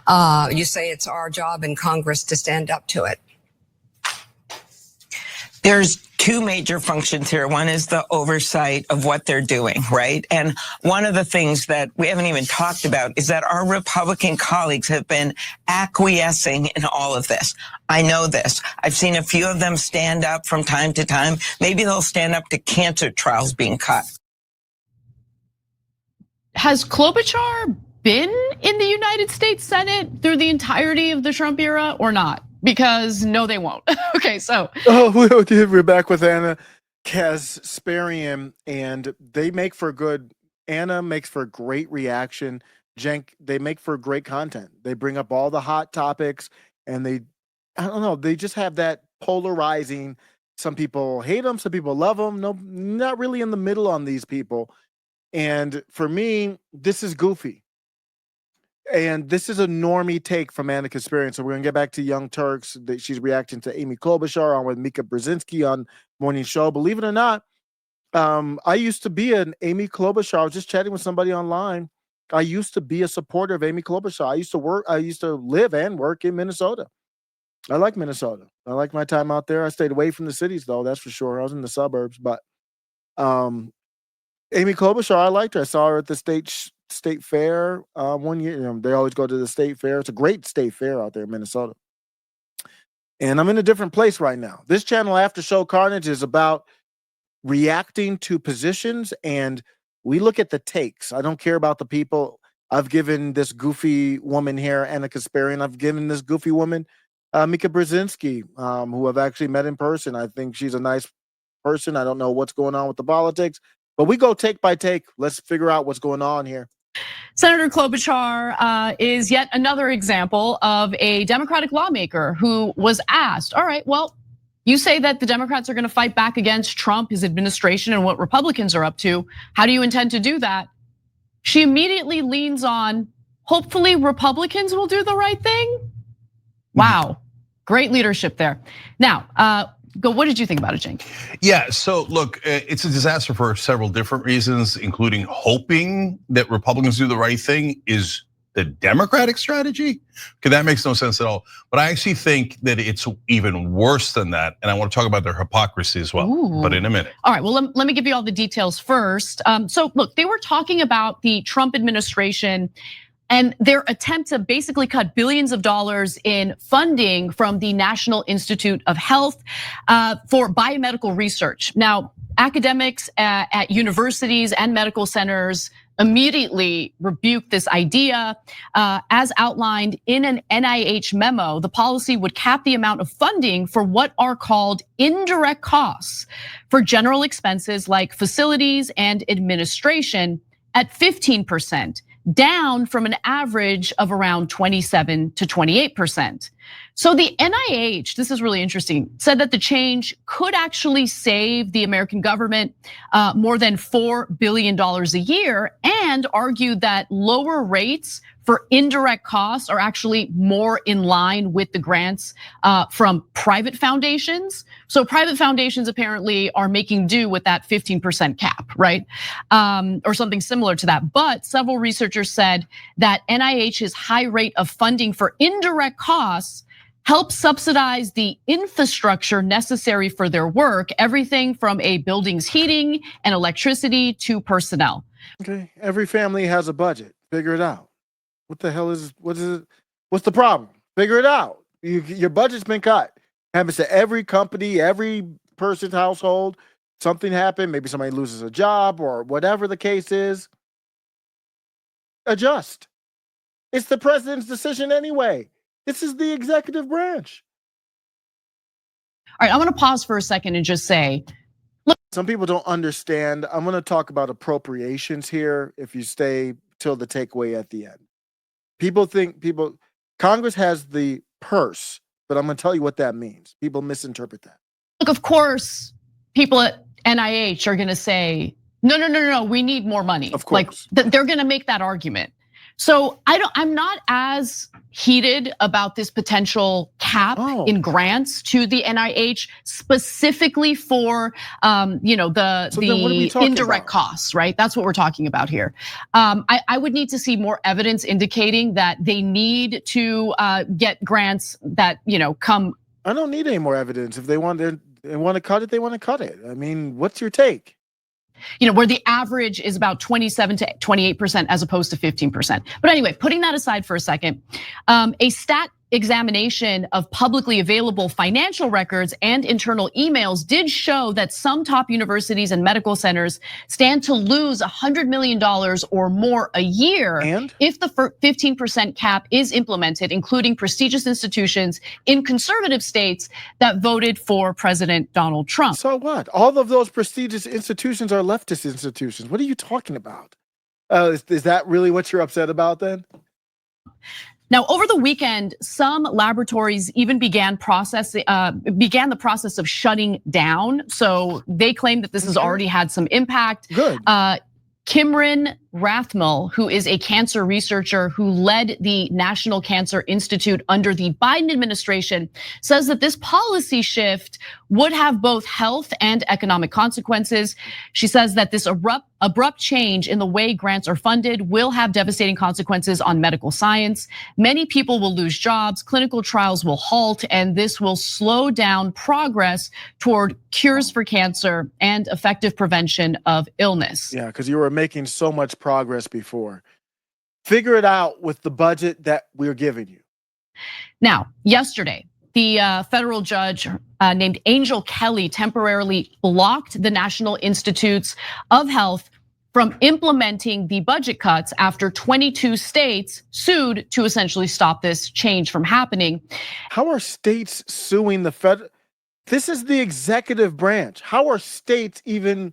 You say it's our job in Congress to stand up to it. There's two major functions here. One is the oversight of what they're doing, right? And one of the things that we haven't even talked about is that our Republican colleagues have been acquiescing in all of this. I know this. I've seen a few of them stand up from time to time. Maybe they'll stand up to cancer trials being cut. Has Klobuchar been in the United States Senate through the entirety of the Trump era or not? Because no, they won't. Okay, so. We're back with Anna Kasparian, and they make for good. Anna makes for great reaction. Cenk, they make for great content. They bring up all the hot topics, and I don't know, they just have that polarizing. Some people hate them, some people love them. No, not really in the middle on these people. And for me, this is goofy. And this is a normie take from Anna Kasparian. So we're going to get back to Young Turks. She's reacting to Amy Klobuchar on with Mika Brzezinski on Morning Show. Believe it or not, I used to be an Amy Klobuchar. I was just chatting with somebody online. I used to be a supporter of Amy Klobuchar. I used to live and work in Minnesota. I like Minnesota. I like my time out there. I stayed away from the cities, though, that's for sure. I was in the suburbs. But Amy Klobuchar, I liked her. I saw her at the state fair 1 year. They always go to the state fair. It's a great state fair out there in Minnesota. And I'm in a different place right now. This channel, After Show Carnage, is about reacting to positions, and we look at the takes. I don't care about the people. I've given this goofy woman here, Anna Kasparian. I've given this goofy woman, Mika Brzezinski, who I've actually met in person. I think she's a nice person. I don't know what's going on with the politics, but we go take by take. Let's figure out what's going on here. Senator Klobuchar is yet another example of a Democratic lawmaker who was asked, all right, well, you say that the Democrats are gonna fight back against Trump, his administration, and what Republicans are up to. How do you intend to do that? She immediately leans on, hopefully Republicans will do the right thing. Wow, great leadership there. Now, what did you think about it, Cenk? Yeah, so look, it's a disaster for several different reasons, including hoping that Republicans do the right thing is the Democratic strategy. Okay, that makes no sense at all. But I actually think that it's even worse than that. And I want to talk about their hypocrisy as well, but in a minute. All right, well, let me give you all the details first. So look, they were talking about the Trump administration and their attempt to basically cut billions of dollars in funding from the National Institute of Health for biomedical research. Now, academics at universities and medical centers immediately rebuked this idea. As outlined in an NIH memo, the policy would cap the amount of funding for what are called indirect costs for general expenses like facilities and administration at 15%. Down from an average of around 27 to 28%. So the NIH, this is really interesting, said that the change could actually save the American government more than $4 billion a year, and argued that lower rates for indirect costs are actually more in line with the grants from private foundations. So private foundations apparently are making do with that 15% cap, right? Or something similar to that. But several researchers said that NIH's high rate of funding for indirect costs helps subsidize the infrastructure necessary for their work, everything from a building's heating and electricity to personnel. Okay, every family has a budget. Figure it out. What the hell is it? What's the problem? Figure it out. Your budget's been cut. Happens to every company, every person's household. Something happened. Maybe somebody loses a job or whatever the case is. Adjust. It's the president's decision anyway. This is the executive branch. All right, I want to pause for a second and just say, look. Some people don't understand. I'm going to talk about appropriations here if you stay till the takeaway at the end. Congress has the purse, but I'm going to tell you what that means. People misinterpret that. Look, of course, people at NIH are going to say, no, we need more money. Of course. Like they're going to make that argument. So I'm not as heated about this potential cap in grants to the NIH specifically for the indirect costs, right? That's what we're talking about here. I would need to see more evidence indicating that they need to get grants that come. I don't need any more evidence. If they want to cut it, they want to cut it. I mean, what's your take? Where the average is about 27 to 28% as opposed to 15%. But anyway, putting that aside for a second, a stat examination of publicly available financial records and internal emails did show that some top universities and medical centers stand to lose $100 million or more a year if the 15% cap is implemented, including prestigious institutions in conservative states that voted for President Donald Trump. So what? All of those prestigious institutions are leftist institutions. What are you talking about? Is that really what you're upset about then? Now, over the weekend, some laboratories even began the process of shutting down. So they claim that this has already had some impact. Good. Kimron Rathmel, who is a cancer researcher who led the National Cancer Institute under the Biden administration, says that this policy shift would have both health and economic consequences. She says that this abrupt change in the way grants are funded will have devastating consequences on medical science. Many people will lose jobs, clinical trials will halt, and this will slow down progress toward cures for cancer and effective prevention of illness. Yeah, because you were making so much progress before. Figure it out with the budget that we're giving you. Now, yesterday, the federal judge named Angel Kelly temporarily blocked the National Institutes of Health from implementing the budget cuts after 22 states sued to essentially stop this change from happening. How are states suing the federal? This is the executive branch. How are states even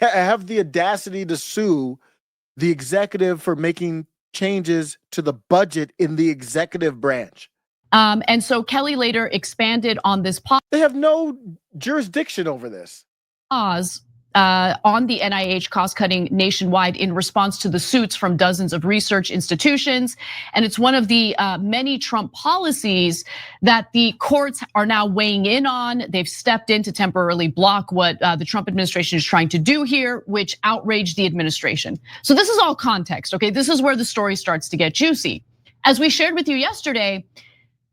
have the audacity to sue the executive for making changes to the budget in the executive branch? And so Kelly later expanded on this pause. They have no jurisdiction over this. On the NIH cost cutting nationwide in response to the suits from dozens of research institutions. And it's one of the many Trump policies that the courts are now weighing in on. They've stepped in to temporarily block what the Trump administration is trying to do here, which outraged the administration. So this is all context, okay? This is where the story starts to get juicy. As we shared with you yesterday,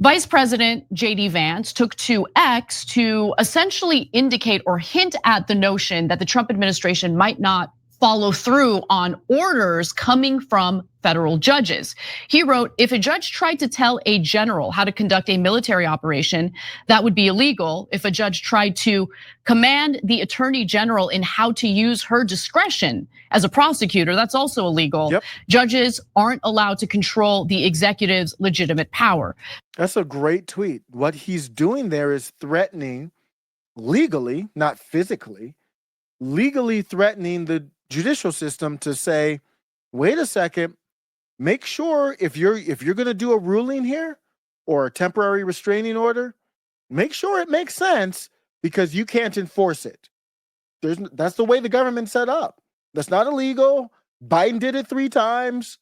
Vice President JD Vance took to X to essentially indicate or hint at the notion that the Trump administration might not follow through on orders coming from federal judges. He wrote, if a judge tried to tell a general how to conduct a military operation, that would be illegal. If a judge tried to command the attorney general in how to use her discretion as a prosecutor, that's also illegal. Yep. Judges aren't allowed to control the executive's legitimate power. That's a great tweet. What he's doing there is threatening legally, not physically, legally threatening the judicial system to say, wait a second, make sure if you're gonna do a ruling here or a temporary restraining order, make sure it makes sense because you can't enforce it. That's the way the government's set up. That's not illegal. Biden did it 3 times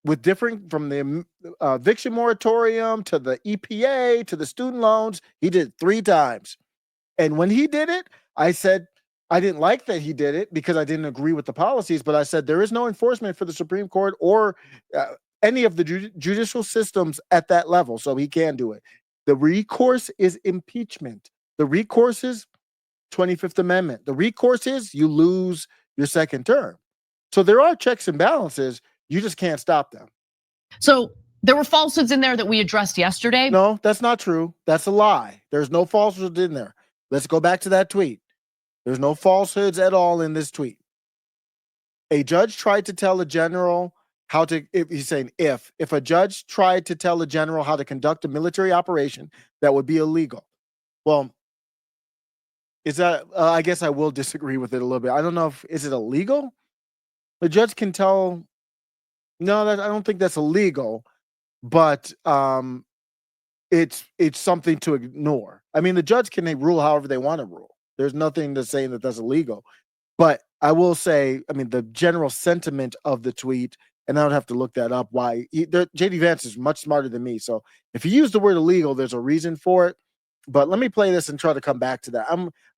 with different, from the eviction moratorium to the EPA to the student loans. He did it 3 times. And when he did it, I said, I didn't like that he did it because I didn't agree with the policies, but I said there is no enforcement for the Supreme Court or any of the judicial systems at that level, so he can do it. The recourse is impeachment. The recourse is 25th Amendment. The recourse is you lose your second term. So there are checks and balances. You just can't stop them. So there were falsehoods in there that we addressed yesterday. No, that's not true. That's a lie. There's no falsehoods in there. Let's go back to that tweet. There's no falsehoods at all in this tweet. A judge tried to tell a general how to, he's saying if a judge tried to tell a general how to conduct a military operation, that would be illegal. Well, is that, I guess I will disagree with it a little bit. I don't know is it illegal? The judge can tell, no, I don't think that's illegal, but it's something to ignore. I mean, the judge can rule however they want to rule. There's nothing to say that that's illegal. But I will say, I mean, the general sentiment of the tweet and I would have to look that up. Why JD Vance is much smarter than me. So if he used the word illegal, there's a reason for it. But let me play this and try to come back to that.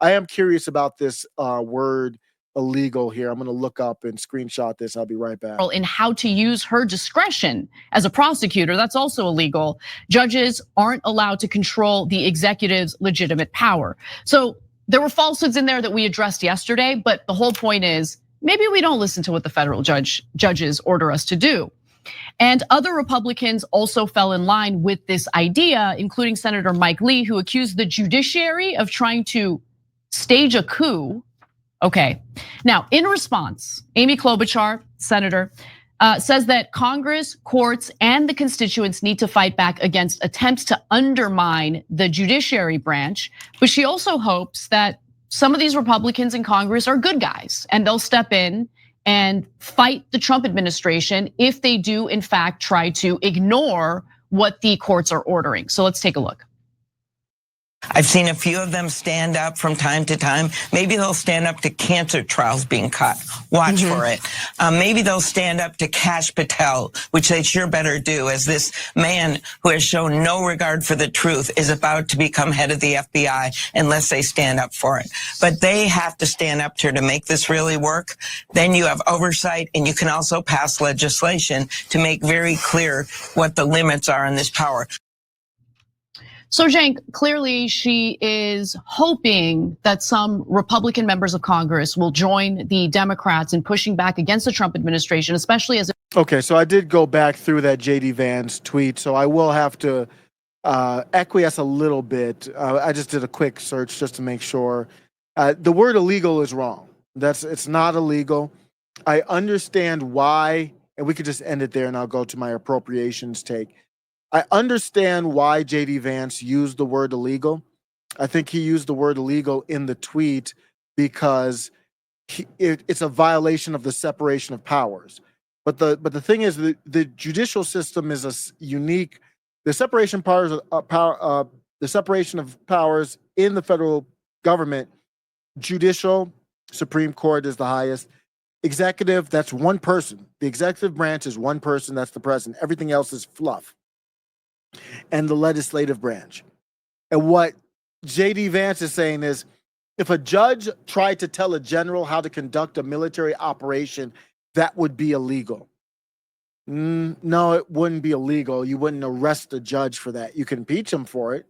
I am curious about this word illegal here. I'm going to look up and screenshot this. I'll be right back. In how to use her discretion as a prosecutor, that's also illegal. Judges aren't allowed to control the executive's legitimate power. So there were falsehoods in there that we addressed yesterday, but the whole point is maybe we don't listen to what the federal judges order us to do. And other Republicans also fell in line with this idea, including Senator Mike Lee, who accused the judiciary of trying to stage a coup. Okay, now in response, Amy Klobuchar, senator, says that Congress, courts, and the constituents need to fight back against attempts to undermine the judiciary branch. But she also hopes that some of these Republicans in Congress are good guys and they'll step in and fight the Trump administration if they do in fact try to ignore what the courts are ordering. So let's take a look. I've seen a few of them stand up from time to time. Maybe they'll stand up to cancer trials being cut. Watch for it. Maybe they'll stand up to Kash Patel, which they sure better do, as this man who has shown no regard for the truth is about to become head of the FBI unless they stand up for it. But they have to stand up to make this really work. Then you have oversight, and you can also pass legislation to make very clear what the limits are on this power. So Cenk, clearly she is hoping that some Republican members of Congress will join the Democrats in pushing back against the Trump administration, especially as Okay, so I did go back through that JD Vance tweet, so I will have to acquiesce a little bit. I just did a quick search just to make sure. The word illegal is wrong. It's not illegal. I understand why, and we could just end it there and I'll go to my appropriations take. I understand why JD Vance used the word illegal. I think he used the word illegal in the tweet because it's a violation of the separation of powers. But the thing is, the judicial system is a unique. The separation the separation of powers in the federal government. Judicial, Supreme Court is the highest. Executive, that's one person. The executive branch is one person. That's the president. Everything else is fluff. And the legislative branch. And what JD Vance is saying is, if a judge tried to tell a general how to conduct a military operation, that would be illegal. No, it wouldn't be illegal. You wouldn't arrest a judge for that. You can impeach him for it.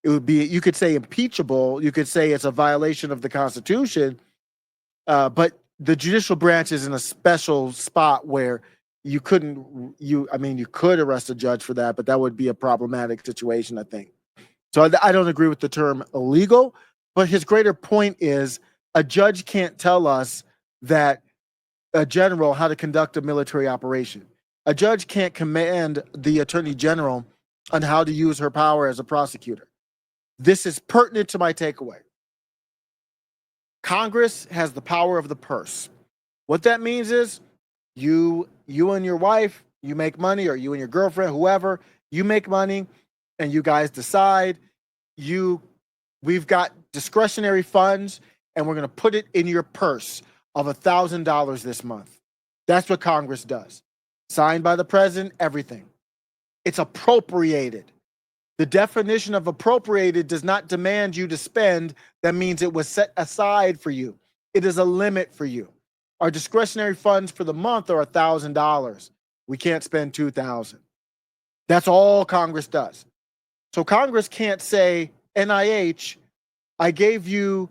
It would be, you could say impeachable. You could say it's a violation of the Constitution. But the judicial branch is in a special spot where you could arrest a judge for that, but that would be a problematic situation, I think. So I don't agree with the term illegal, but his greater point is a judge can't tell us that a general how to conduct a military operation. A judge can't command the attorney general on how to use her power as a prosecutor. This is pertinent to my takeaway. Congress has the power of the purse. What that means is you and your wife, you make money, or you and your girlfriend, whoever, you make money and you guys decide we've got discretionary funds and we're going to put it in your purse of $1,000 this month. That's what Congress does. Signed by the president, everything. It's appropriated. The definition of appropriated does not demand you to spend. That means it was set aside for you. It is a limit for you. Our discretionary funds for the month are $1,000. We can't spend $2,000. That's all Congress does. So Congress can't say, NIH, I gave you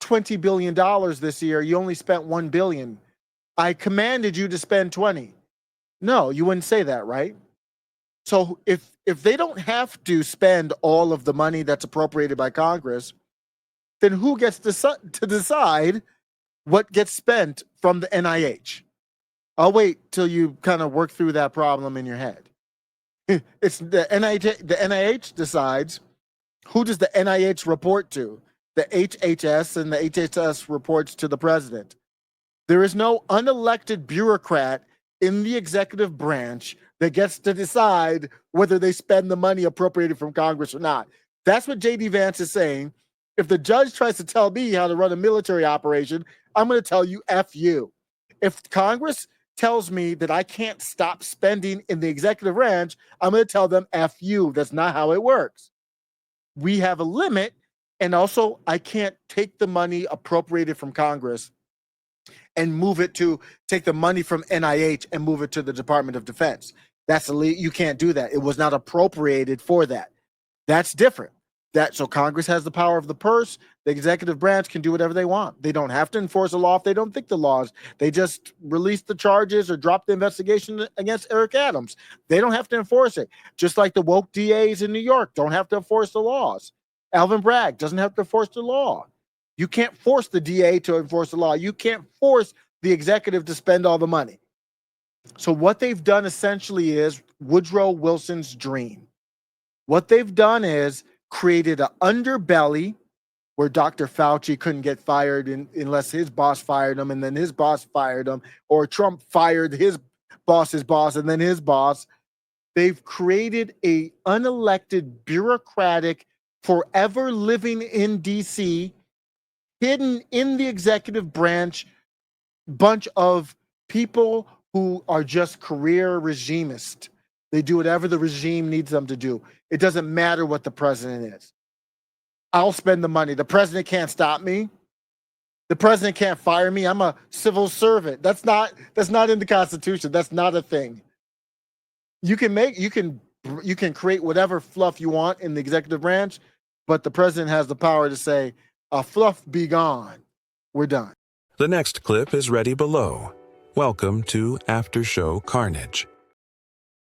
$20 billion this year. You only spent $1 billion. I commanded you to spend 20. No, you wouldn't say that, right? So if they don't have to spend all of the money that's appropriated by Congress, then who gets to decide what gets spent from the NIH? I'll wait till you kind of work through that problem in your head. It's the NIH. The NIH decides who does the NIH report to. The HHS, and the HHS reports to the president. There is no unelected bureaucrat in the executive branch that gets to decide whether they spend the money appropriated from Congress or not. That's what JD Vance is saying. If the judge tries to tell me how to run a military operation, I'm going to tell you, F you. If Congress tells me that I can't stop spending in the executive branch, I'm going to tell them, F you. That's not how it works. We have a limit. And also, I can't take the money appropriated from Congress and take the money from NIH and move it to the Department of Defense. You can't do that. It was not appropriated for that. That's different. So Congress has the power of the purse. The executive branch can do whatever they want. They don't have to enforce a law if they don't think the laws. They just release the charges or drop the investigation against Eric Adams. They don't have to enforce it. Just like the woke DAs in New York don't have to enforce the laws. Alvin Bragg doesn't have to enforce the law. You can't force the DA to enforce the law. You can't force the executive to spend all the money. So what they've done essentially is Woodrow Wilson's dream. What they've done is created an underbelly where Dr. Fauci couldn't get fired unless his boss fired him, and then his boss fired him, or Trump fired his boss's boss, and then his boss. They've created a unelected, bureaucratic, forever living in DC, hidden in the executive branch, bunch of people who are just career regimists. They do whatever the regime needs them to do. It doesn't matter what the president is. I'll spend the money. The president can't stop me. The president can't fire me. I'm a civil servant. That's not in the Constitution. That's not a thing. You can create whatever fluff you want in the executive branch, but the president has the power to say, fluff be gone. We're done. The next clip is ready below. Welcome to After Show Carnage.